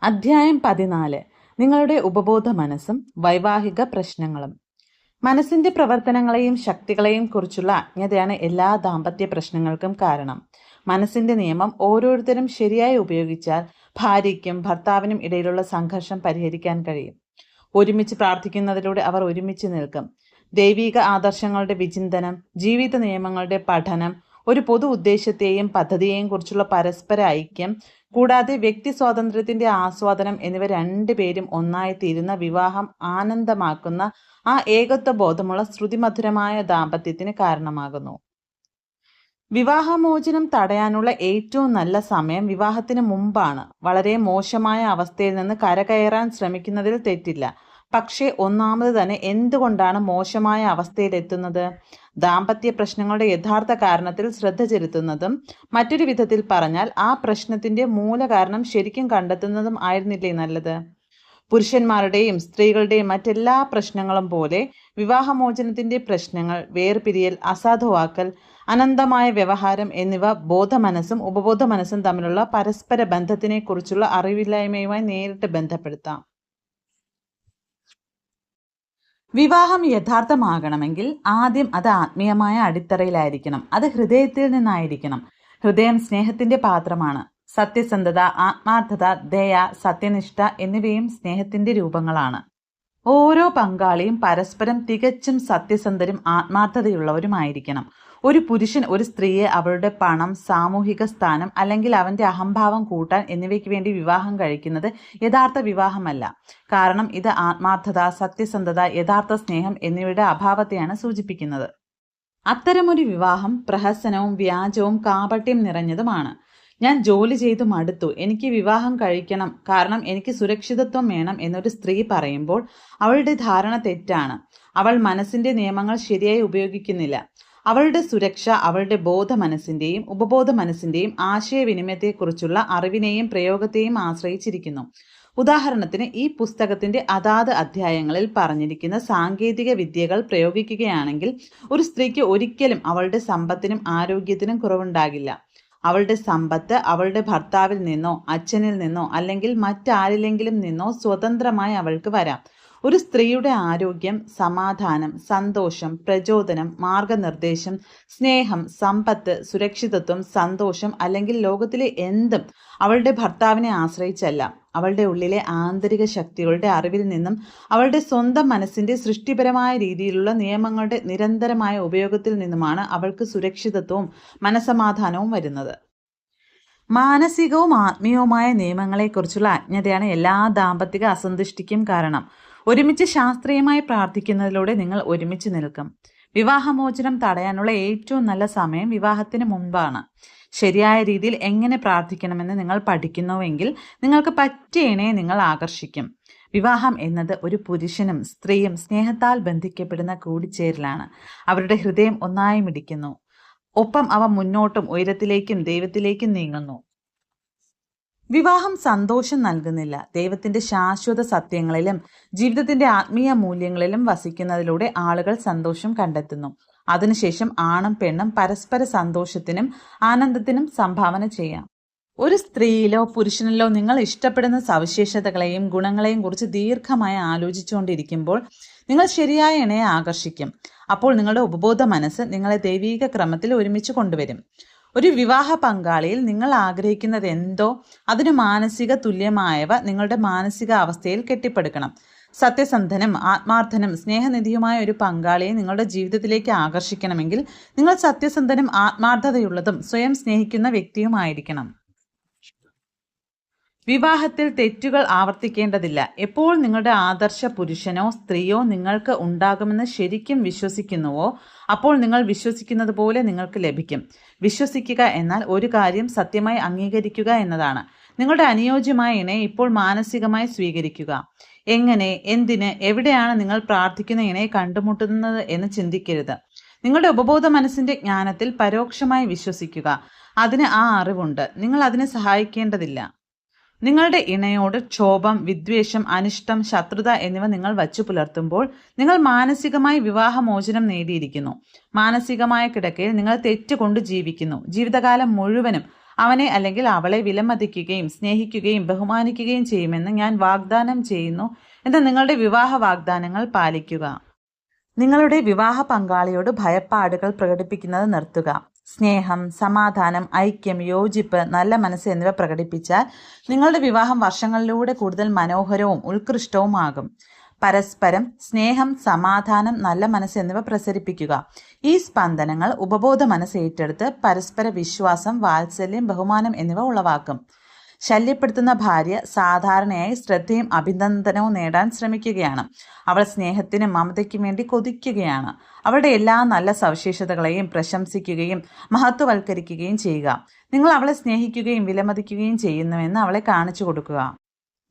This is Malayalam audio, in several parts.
അധ്യായം 14. നിങ്ങളുടെ ഉപബോധ മനസ്സും വൈവാഹിക പ്രശ്നങ്ങളും. മനസ്സിന്റെ പ്രവർത്തനങ്ങളെയും ശക്തികളെയും കുറിച്ചുള്ള അജ്ഞതയാണ് എല്ലാ ദാമ്പത്യ പ്രശ്നങ്ങൾക്കും കാരണം. മനസ്സിന്റെ നിയമം ഓരോരുത്തരും ശരിയായി ഉപയോഗിച്ചാൽ ഭാര്യയ്ക്കും ഭർത്താവിനും ഇടയിലുള്ള സംഘർഷം പരിഹരിക്കാൻ കഴിയും. ഒരുമിച്ച് പ്രാർത്ഥിക്കുന്നതിലൂടെ അവർ ഒരുമിച്ച് നിൽക്കും. ദൈവിക ആദർശങ്ങളുടെ വിചിന്തനം, ജീവിത നിയമങ്ങളുടെ പഠനം, ഒരു പൊതു ഉദ്ദേശത്തെയും പദ്ധതിയെയും കുറിച്ചുള്ള പരസ്പര ഐക്യം, കൂടാതെ വ്യക്തി സ്വാതന്ത്ര്യത്തിന്റെ ആസ്വാദനം എന്നിവ രണ്ടുപേരും ഒന്നായി തീരുന്ന വിവാഹം ആനന്ദമാക്കുന്ന ആ ഏകത്വ ബോധമുള്ള ശ്രുതിമധുരമായ ദാമ്പത്യത്തിന് കാരണമാകുന്നു. വിവാഹമോചനം തടയാനുള്ള ഏറ്റവും നല്ല സമയം വിവാഹത്തിന് മുമ്പാണ്. വളരെ മോശമായ അവസ്ഥയിൽ നിന്ന് കരകയറാൻ ശ്രമിക്കുന്നതിൽ തെറ്റില്ല. പക്ഷേ ഒന്നാമത് തന്നെ എന്തുകൊണ്ടാണ് മോശമായ അവസ്ഥയിലെത്തുന്നത്? ദാമ്പത്യ പ്രശ്നങ്ങളുടെ യഥാർത്ഥ കാരണത്തിൽ ശ്രദ്ധ ചെലുത്തുന്നതും, മറ്റൊരു വിധത്തിൽ പറഞ്ഞാൽ ആ പ്രശ്നത്തിന്റെ മൂലകാരണം ശരിക്കും കണ്ടെത്തുന്നതും ആയിരുന്നില്ലേ നല്ലത്? പുരുഷന്മാരുടെയും സ്ത്രീകളുടെയും മറ്റെല്ലാ പ്രശ്നങ്ങളും പോലെ വിവാഹമോചനത്തിന്റെ പ്രശ്നങ്ങൾ, വേർപിരിയൽ, അസാധുവാക്കൽ, അനന്തമായ വ്യവഹാരം എന്നിവ ബോധമനസ്സും ഉപബോധ മനസ്സും തമ്മിലുള്ള പരസ്പര ബന്ധത്തിനെ കുറിച്ചുള്ള അറിവില്ലായ്മയുമായി നേരിട്ട് ബന്ധപ്പെടുത്താം. വിവാഹം യഥാർത്ഥമാകണമെങ്കിൽ ആദ്യം അത് ആത്മീയമായ അടിത്തറയിലായിരിക്കണം. അത് ഹൃദയത്തിൽ നിന്നായിരിക്കണം. ഹൃദയം സ്നേഹത്തിന്റെ പാത്രമാണ്. സത്യസന്ധത, ആത്മാർത്ഥത, ദയ, സത്യനിഷ്ഠ എന്നിവയും സ്നേഹത്തിന്റെ രൂപങ്ങളാണ്. ഓരോ പങ്കാളിയും പരസ്പരം തികച്ചും സത്യസന്ധരും ആത്മാർത്ഥതയുള്ളവരുമായിരിക്കണം. ഒരു പുരുഷൻ ഒരു സ്ത്രീയെ അവളുടെ പണം, സാമൂഹിക സ്ഥാനം അല്ലെങ്കിൽ അവന്റെ അഹംഭാവം കൂട്ടാൻ എന്നിവയ്ക്ക് വേണ്ടി വിവാഹം കഴിക്കുന്നത് യഥാർത്ഥ വിവാഹമല്ല. കാരണം ഇത് ആത്മാർത്ഥത, സത്യസന്ധത, യഥാർത്ഥ സ്നേഹം എന്നിവയുടെ അഭാവത്തെയാണ് സൂചിപ്പിക്കുന്നത്. അത്തരമൊരു വിവാഹം പ്രഹസനവും വ്യാജവും കാപട്യം നിറഞ്ഞതുമാണ്. ഞാൻ ജോലി ചെയ്തു മടുത്തു, എനിക്ക് വിവാഹം കഴിക്കണം, കാരണം എനിക്ക് സുരക്ഷിതത്വം വേണം എന്നൊരു സ്ത്രീ പറയുമ്പോൾ അവളുടെ ധാരണ തെറ്റാണ്. അവൾ മനസ്സിന്റെ നിയമങ്ങൾ ശരിയായി ഉപയോഗിക്കുന്നില്ല. അവളുടെ സുരക്ഷ അവളുടെ ബോധ മനസ്സിന്റെയും ഉപബോധ മനസ്സിന്റെയും ആശയവിനിമയത്തെക്കുറിച്ചുള്ള അറിവിനെയും പ്രയോഗത്തെയും ആശ്രയിച്ചിരിക്കുന്നു. ഉദാഹരണത്തിന്, ഈ പുസ്തകത്തിന്റെ അതാത് അധ്യായങ്ങളിൽ പറഞ്ഞിരിക്കുന്ന സാങ്കേതിക വിദ്യകൾ പ്രയോഗിക്കുകയാണെങ്കിൽ ഒരു സ്ത്രീക്ക് ഒരിക്കലും അവളുടെ സമ്പത്തിനും ആരോഗ്യത്തിനും കുറവുണ്ടാകില്ല. അവളുടെ സമ്പത്ത് അവളുടെ ഭർത്താവിൽ നിന്നോ അച്ഛനിൽ നിന്നോ അല്ലെങ്കിൽ മറ്റാരിലെങ്കിലും നിന്നോ സ്വതന്ത്രമായി അവൾക്ക് വരാം. ഒരു സ്ത്രീയുടെ ആരോഗ്യം, സമാധാനം, സന്തോഷം, പ്രചോദനം, മാർഗനിർദ്ദേശം, സ്നേഹം, സമ്പത്ത്, സുരക്ഷിതത്വം, സന്തോഷം അല്ലെങ്കിൽ ലോകത്തിലെ എന്തും അവളുടെ ഭർത്താവിനെ ആശ്രയിച്ചല്ല. അവളുടെ ഉള്ളിലെ ആന്തരിക ശക്തികളുടെ അറിവിൽ നിന്നും അവളുടെ സ്വന്തം മനസ്സിന്റെ സൃഷ്ടിപരമായ രീതിയിലുള്ള നിയമങ്ങളുടെ നിരന്തരമായ ഉപയോഗത്തിൽ നിന്നുമാണ് അവൾക്ക് സുരക്ഷിതത്വവും മനസമാധാനവും വരുന്നത്. മാനസികവും ആത്മീയവുമായ നിയമങ്ങളെക്കുറിച്ചുള്ള അജ്ഞതയാണ് എല്ലാ ദാമ്പത്തിക അസന്തുഷ്ടിക്കും കാരണം. ഒരുമിച്ച് ശാസ്ത്രീയമായി പ്രാർത്ഥിക്കുന്നതിലൂടെ നിങ്ങൾ ഒരുമിച്ച് നിൽക്കും. വിവാഹമോചനം തടയാനുള്ള ഏറ്റവും നല്ല സമയം വിവാഹത്തിന് മുൻപാണ്. ശരിയായ രീതിയിൽ എങ്ങനെ പ്രാർത്ഥിക്കണമെന്ന് നിങ്ങൾ പഠിക്കുന്നുവെങ്കിൽ നിങ്ങൾക്ക് പറ്റിയ ഇണയെ നിങ്ങൾ ആകർഷിക്കും. വിവാഹം എന്നത് ഒരു പുരുഷനും സ്ത്രീയും സ്നേഹത്താൽ ബന്ധിക്കപ്പെടുന്ന കൂടിച്ചേരലാണ്. അവരുടെ ഹൃദയം ഒന്നായി മിടിക്കുന്നു. ഒപ്പം അവ മുന്നോട്ടും ഉയരത്തിലേക്കും ദൈവത്തിലേക്കും നീങ്ങുന്നു. വിവാഹം സന്തോഷം നൽകുന്നില്ല. ദൈവത്തിന്റെ ശാശ്വത സത്യങ്ങളിലും ജീവിതത്തിന്റെ ആത്മീയ മൂല്യങ്ങളിലും വസിക്കുന്നതിലൂടെ ആളുകൾ സന്തോഷം കണ്ടെത്തുന്നു. അതിനുശേഷം ആണും പെണ്ണും പരസ്പര സന്തോഷത്തിനും ആനന്ദത്തിനും സംഭാവന ചെയ്യാം. ഒരു സ്ത്രീയിലോ പുരുഷനിലോ നിങ്ങൾ ഇഷ്ടപ്പെടുന്ന സവിശേഷതകളെയും ഗുണങ്ങളെയും കുറിച്ച് ദീർഘമായി ആലോചിച്ചുകൊണ്ടിരിക്കുമ്പോൾ നിങ്ങൾ ശരിയായ ഇണയെ ആകർഷിക്കും. അപ്പോൾ നിങ്ങളുടെ ഉപബോധ മനസ്സ് നിങ്ങളെ ദൈവീക ക്രമത്തിൽ ഒരുമിച്ച് കൊണ്ടുവരും. ഒരു വിവാഹ പങ്കാളിയിൽ നിങ്ങൾ ആഗ്രഹിക്കുന്നത് എന്തോ അതിനു മാനസിക തുല്യമായവ നിങ്ങളുടെ മാനസിക അവസ്ഥയിൽ കെട്ടിപ്പടുക്കണം. സത്യസന്ധനും ആത്മാർത്ഥനും സ്നേഹനിധിയുമായ ഒരു പങ്കാളിയെ നിങ്ങളുടെ ജീവിതത്തിലേക്ക് ആകർഷിക്കണമെങ്കിൽ നിങ്ങൾ സത്യസന്ധനും ആത്മാർത്ഥതയുള്ളതും സ്വയം സ്നേഹിക്കുന്ന വ്യക്തിയുമായിരിക്കണം. വിവാഹത്തിൽ തെറ്റുകൾ ആവർത്തിക്കേണ്ടതില്ല. എപ്പോൾ നിങ്ങളുടെ ആദർശ പുരുഷനോ സ്ത്രീയോ നിങ്ങൾക്ക് ഉണ്ടാകുമെന്ന് ശരിക്കും വിശ്വസിക്കുന്നുവോ അപ്പോൾ നിങ്ങൾ വിശ്വസിക്കുന്നത് പോലെ നിങ്ങൾക്ക് ലഭിക്കും. വിശ്വസിക്കുക എന്നാൽ ഒരു കാര്യം സത്യമായി അംഗീകരിക്കുക എന്നതാണ്. നിങ്ങളുടെ അനുയോജ്യമായ ഇണയെ ഇപ്പോൾ മാനസികമായി സ്വീകരിക്കുക. എങ്ങനെ, എന്തിന്, എവിടെയാണ് നിങ്ങൾ പ്രാർത്ഥിക്കുന്ന ഇണയെ കണ്ടുമുട്ടുന്നത് എന്ന് ചിന്തിക്കരുത്. നിങ്ങളുടെ ഉപബോധ മനസ്സിന്റെ ജ്ഞാനത്തിൽ പരോക്ഷമായി വിശ്വസിക്കുക. അതിന് ആ അറിവുണ്ട്. നിങ്ങൾ അതിനെ സഹായിക്കേണ്ടതില്ല. നിങ്ങളുടെ ഇണയോട് ക്ഷോഭം, വിദ്വേഷം, അനിഷ്ടം, ശത്രുത എന്നിവ നിങ്ങൾ വച്ചു പുലർത്തുമ്പോൾ നിങ്ങൾ മാനസികമായി വിവാഹമോചനം നേടിയിരിക്കുന്നു. മാനസികമായ കിടക്കയിൽ നിങ്ങൾ തെറ്റുകൊണ്ട് ജീവിക്കുന്നു. ജീവിതകാലം മുഴുവനും അവനെ അല്ലെങ്കിൽ അവളെ വിലമതിക്കുകയും സ്നേഹിക്കുകയും ബഹുമാനിക്കുകയും ചെയ്യുമെന്ന് ഞാൻ വാഗ്ദാനം ചെയ്യുന്നു എന്ന് നിങ്ങളുടെ വിവാഹ വാഗ്ദാനങ്ങൾ പാലിക്കുക. നിങ്ങളുടെ വിവാഹ പങ്കാളിയോട് ഭയപ്പാടുകൾ പ്രകടിപ്പിക്കുന്നത് നിർത്തുക. സ്നേഹം, സമാധാനം, ഐക്യം, യോജിപ്പ്, നല്ല മനസ്സ് എന്നിവ പ്രകടിപ്പിച്ചാൽ നിങ്ങളുടെ വിവാഹം വർഷങ്ങളിലൂടെ കൂടുതൽ മനോഹരവും ഉത്കൃഷ്ടവുമാകും. പരസ്പരം സ്നേഹം, സമാധാനം, നല്ല മനസ്സ് എന്നിവ പ്രസരിപ്പിക്കുക. ഈ സ്പന്ദനങ്ങൾ ഉപബോധ മനസ്സ് ഏറ്റെടുത്ത് പരസ്പര വിശ്വാസം, വാത്സല്യം, ബഹുമാനം എന്നിവ ഉളവാക്കും. ശല്യപ്പെടുത്തുന്ന ഭാര്യ സാധാരണയായി ശ്രദ്ധയും അഭിനന്ദനവും നേടാൻ ശ്രമിക്കുകയാണ്. അവൾ സ്നേഹത്തിനും മമതയ്ക്കും വേണ്ടി കൊതിക്കുകയാണ്. അവളുടെ എല്ലാ നല്ല സവിശേഷതകളെയും പ്രശംസിക്കുകയും മഹത്വവൽക്കരിക്കുകയും ചെയ്യുക. നിങ്ങൾ അവളെ സ്നേഹിക്കുകയും വിലമതിക്കുകയും ചെയ്യുന്നുവെന്ന് അവളെ കാണിച്ചു കൊടുക്കുക.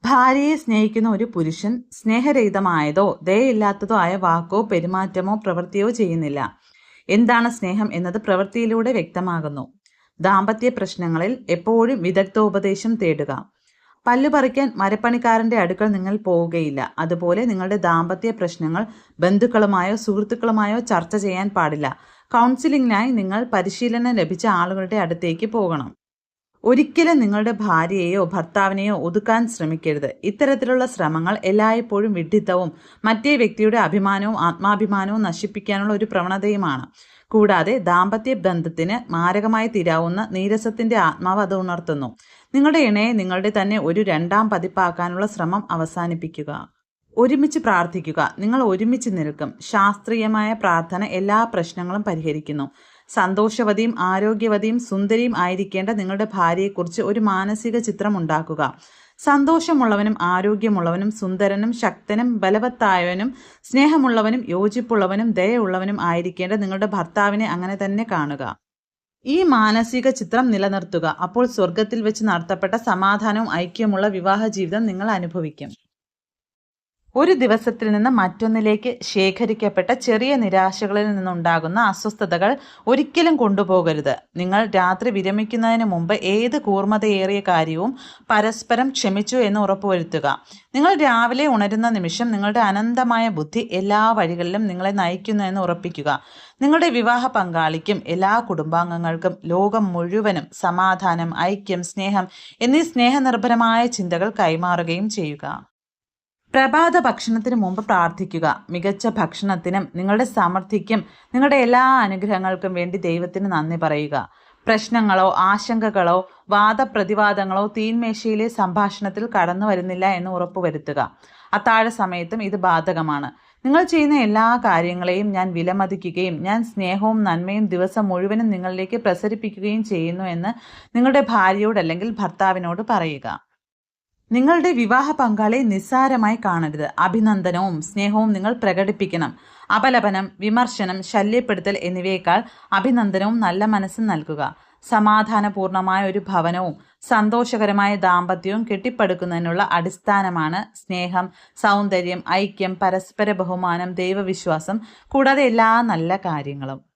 ഭാര്യയെ സ്നേഹിക്കുന്ന ഒരു പുരുഷൻ സ്നേഹരഹിതമായതോ ദയയില്ലാത്തതോ ആയ വാക്കോ പെരുമാറ്റമോ പ്രവൃത്തിയോ ചെയ്യുന്നില്ല. എന്താണ് സ്നേഹം എന്നത് പ്രവൃത്തിയിലൂടെ വ്യക്തമാകുന്നു. ദാമ്പത്യ പ്രശ്നങ്ങളിൽ എപ്പോഴും വിദഗ്ധോപദേശം തേടുക. പല്ലു പറിക്കാൻ മരപ്പണിക്കാരന്റെ അടുക്കൽ നിങ്ങൾ പോവുകയില്ല. അതുപോലെ നിങ്ങളുടെ ദാമ്പത്യ പ്രശ്നങ്ങൾ ബന്ധുക്കളുമായോ സുഹൃത്തുക്കളുമായോ ചർച്ച ചെയ്യാൻ പാടില്ല. കൗൺസിലിംഗിനായി നിങ്ങൾ പരിശീലനം ലഭിച്ച ആളുകളുടെ അടുത്തേക്ക് പോകണം. ഒരിക്കലും നിങ്ങളുടെ ഭാര്യയെയോ ഭർത്താവിനെയോ ഒതുക്കാൻ ശ്രമിക്കരുത്. ഇത്തരത്തിലുള്ള ശ്രമങ്ങൾ എല്ലായ്പ്പോഴും വിഡ്ഢിത്തവും മറ്റേ വ്യക്തിയുടെ അഭിമാനവും ആത്മാഭിമാനവും നശിപ്പിക്കാനുള്ള ഒരു പ്രവണതയുമാണ്. കൂടാതെ ദാമ്പത്യ ബന്ധത്തിന് മാരകമായി തീരാവുന്ന നീരസത്തിന്റെ ആത്മാവ് അത് ഉണർത്തുന്നു. നിങ്ങളുടെ ഇണയെ നിങ്ങളുടെ തന്നെ ഒരു രണ്ടാം പതിപ്പാക്കാനുള്ള ശ്രമം അവസാനിപ്പിക്കുക. ഒരുമിച്ച് പ്രാർത്ഥിക്കുക. നിങ്ങൾ ഒരുമിച്ച് നിൽക്കും. ശാസ്ത്രീയമായ പ്രാർത്ഥന എല്ലാ പ്രശ്നങ്ങളും പരിഹരിക്കുന്നു. സന്തോഷവതിയും ആരോഗ്യവതിയും സുന്ദരിയും ആയിരിക്കേണ്ട നിങ്ങളുടെ ഭാര്യയെക്കുറിച്ച് ഒരു മാനസിക ചിത്രം ഉണ്ടാക്കുക. സന്തോഷമുള്ളവനും ആരോഗ്യമുള്ളവനും സുന്ദരനും ശക്തനും ബലവത്തായവനും സ്നേഹമുള്ളവനും യോജിപ്പുള്ളവനും ദയയുള്ളവനും ആയിരിക്കേണ്ട നിങ്ങളുടെ ഭർത്താവിനെ അങ്ങനെ തന്നെ കാണുക. ഈ മാനസിക ചിത്രം നിലനിർത്തുക. അപ്പോൾ സ്വർഗത്തിൽ വെച്ച് നടത്തപ്പെട്ട സമാധാനവും ഐക്യമുള്ള വിവാഹ ജീവിതം നിങ്ങൾ അനുഭവിക്കും. ഒരു ദിവസത്തിൽ നിന്ന് മറ്റൊന്നിലേക്ക് ശേഖരിക്കപ്പെട്ട ചെറിയ നിരാശകളിൽ നിന്നുണ്ടാകുന്ന അസ്വസ്ഥതകൾ ഒരിക്കലും കൊണ്ടുപോകരുത്. നിങ്ങൾ രാത്രി വിരമിക്കുന്നതിന് മുമ്പ് ഏത് കൂർമ്മതയേറിയ കാര്യവും പരസ്പരം ക്ഷമിച്ചു എന്ന് ഉറപ്പുവരുത്തുക. നിങ്ങൾ രാവിലെ ഉണരുന്ന നിമിഷം നിങ്ങളുടെ അനന്തമായ ബുദ്ധി എല്ലാ വഴികളിലും നിങ്ങളെ നയിക്കുന്നു എന്ന് ഉറപ്പിക്കുക. നിങ്ങളുടെ വിവാഹ പങ്കാളിക്കും എല്ലാ കുടുംബാംഗങ്ങൾക്കും ലോകം മുഴുവനും സമാധാനം, ഐക്യം, സ്നേഹം എന്നീ സ്നേഹനിർഭരമായ ചിന്തകൾ കൈമാറുകയും ചെയ്യുക. പ്രഭാത ഭക്ഷണത്തിന് മുമ്പ് പ്രാർത്ഥിക്കുക. മികച്ച ഭക്ഷണത്തിനും നിങ്ങളുടെ സമൃദ്ധിക്കും നിങ്ങളുടെ എല്ലാ അനുഗ്രഹങ്ങൾക്കും വേണ്ടി ദൈവത്തിന് നന്ദി പറയുക. പ്രശ്നങ്ങളോ ആശങ്കകളോ വാദപ്രതിവാദങ്ങളോ തീന്മേശയിലെ സംഭാഷണത്തിൽ കടന്നു വരുന്നില്ല എന്ന് ഉറപ്പുവരുത്തുക. അത്താഴ സമയത്തും ഇത് ബാധകമാണ്. നിങ്ങൾ ചെയ്യുന്ന എല്ലാ കാര്യങ്ങളെയും ഞാൻ വിലമതിക്കുകയും ഞാൻ സ്നേഹവും നന്മയും ദിവസം മുഴുവനും നിങ്ങളിലേക്ക് പ്രസരിപ്പിക്കുകയും ചെയ്യുന്നു എന്ന് നിങ്ങളുടെ ഭാര്യയോട് അല്ലെങ്കിൽ ഭർത്താവിനോട് പറയുക. നിങ്ങളുടെ വിവാഹ പങ്കാളിയെ നിസ്സാരമായി കാണരുത്. അഭിനന്ദനവും സ്നേഹവും നിങ്ങൾ പ്രകടിപ്പിക്കണം. അപലപനം, വിമർശനം, ശല്യപ്പെടുത്തൽ എന്നിവയേക്കാൾ അഭിനന്ദനവും നല്ല മനസ്സും നൽകുക. സമാധാനപൂർണമായ ഒരു ഭവനവും സന്തോഷകരമായ ദാമ്പത്യവും കെട്ടിപ്പടുക്കുന്നതിനുള്ള അടിസ്ഥാനമാണ് സ്നേഹം, സൗന്ദര്യം, ഐക്യം, പരസ്പര ബഹുമാനം, ദൈവവിശ്വാസം, കൂടാതെ എല്ലാ നല്ല കാര്യങ്ങളും.